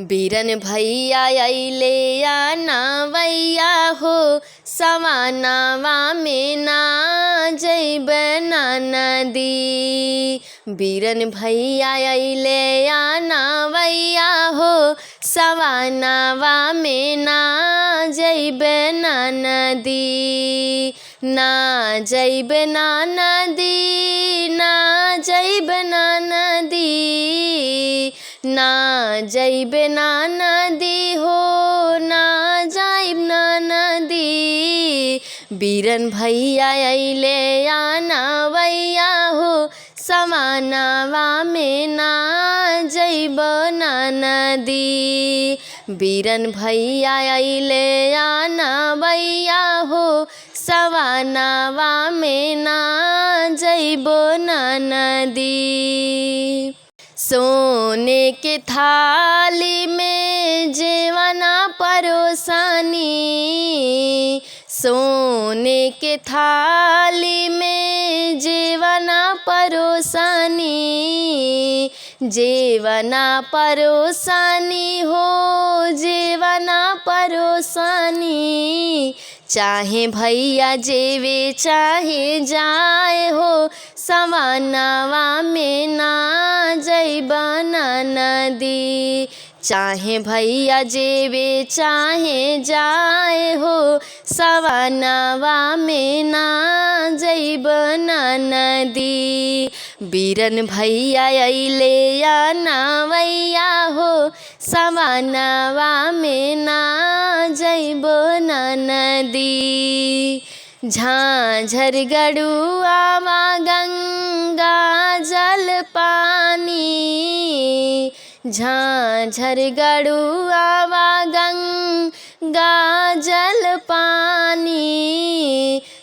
बीरन भैया अइले या नावैया हो सवानावा में ना जइब ना नदी। बीरन भैया अइले या नावैया हो सवानावा में ना जइब ना नदी। ना जइब ना नदी, ना जइब ना नदी, ना जइब ना नदी हो, ना जाइब ना नदी। बीरन भैया अइले या नावैया हो सवानावा में ना जइब ना नदी। बीरन भैया अइले या नावैया हो सवानावा में ना जइब ना नदी। सोने के थाली में जेवना परोसानी, सोने के थाली में जेवना परोसानी, जेवना परोसानी हो, जेवना परोसानी। चाहे भैया जेवे चाहे जाए हो सवानावा में ना जइब ना नदी। चाहे भैया जेवे चाहे जाए हो सवानावा में ना जइब ना नदी। बीरन भैया अइले या नावैया हो सवानावा में ना जइब ना नदी। झांझर गड़ुआवा गंगा जल पानी, झांझर गड़ुआवा गंगा जल पानी,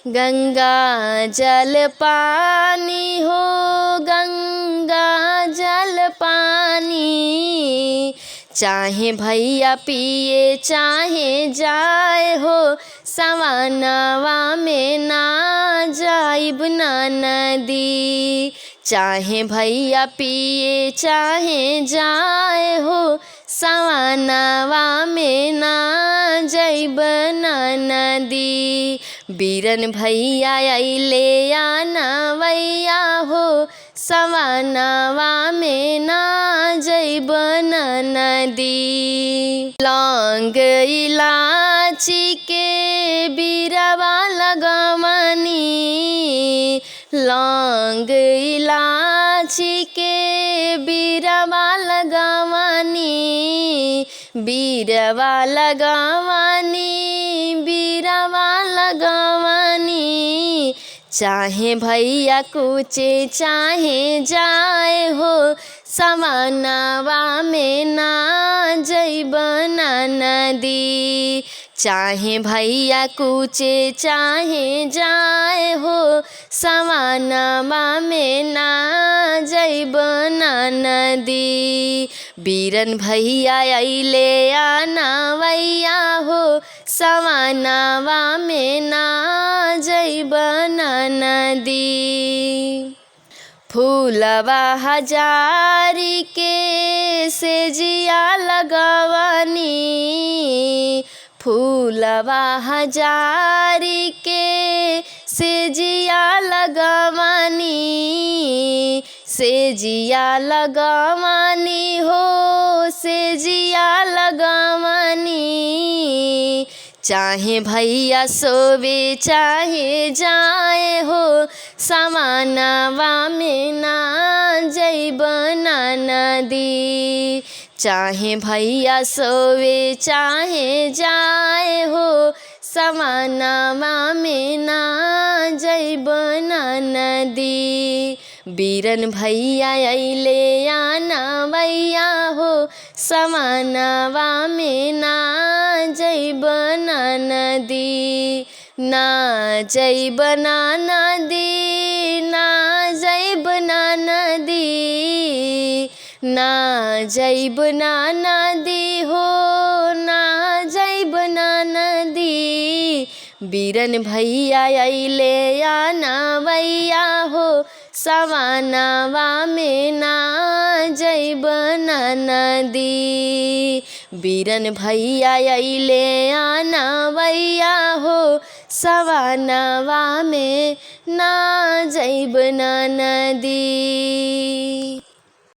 गंगा जल पानी हो, गंगा जल पानी। चाहे भैया पिए चाहे जाए हो सवानावा में ना जाइब ना नदी। चाहे भैया पिए चाहे जाए हो सवानावा में ना जइब ना नदी। बीरन भैया अइले या नावैया हो सवानावा में ना जइब ना नदी। लौंग इलाची के बीरवा लगवनी, लौंग इलाची के बीरवा लगवनी, बीरवा लगवनी, बीरवा लगवनी। चाहे भैया कुचे चाहे जाए हो सवानावा में ना जइब ना नदी। चाहे भैया कुचे चाहे जाए हो सवानावा में ना जइब ना नदी। बीरन भैया अइले या नावैया हो सवानावा में ना जइब ना नदी। फूलवा हजारी के सेजिया लगवनी, फूलवा हजारी के सेजिया लगवनी, सेजिया लगवनी हो, सेजिया लगवनी। चाहे भैया सोवे चाहे जाए हो सवानावा में ना जइब ना नदी। चाहे भैया सोवे चाहे जाए हो सवानावा में ना जइब ना नदी। बीरन भैया अइले या नावैया हो सवानावा में ना जइब ना नदी। ना जइब ना नदी, ना जइब ना नदी, ना जइब ना नदी हो, ना जइब ना नदी। बीरन भैया अइले या नावैया हो सवानावा में ना जैब नदी। बीरन भैया अइले आनवैया हो सवानावा में ना जैब नदी।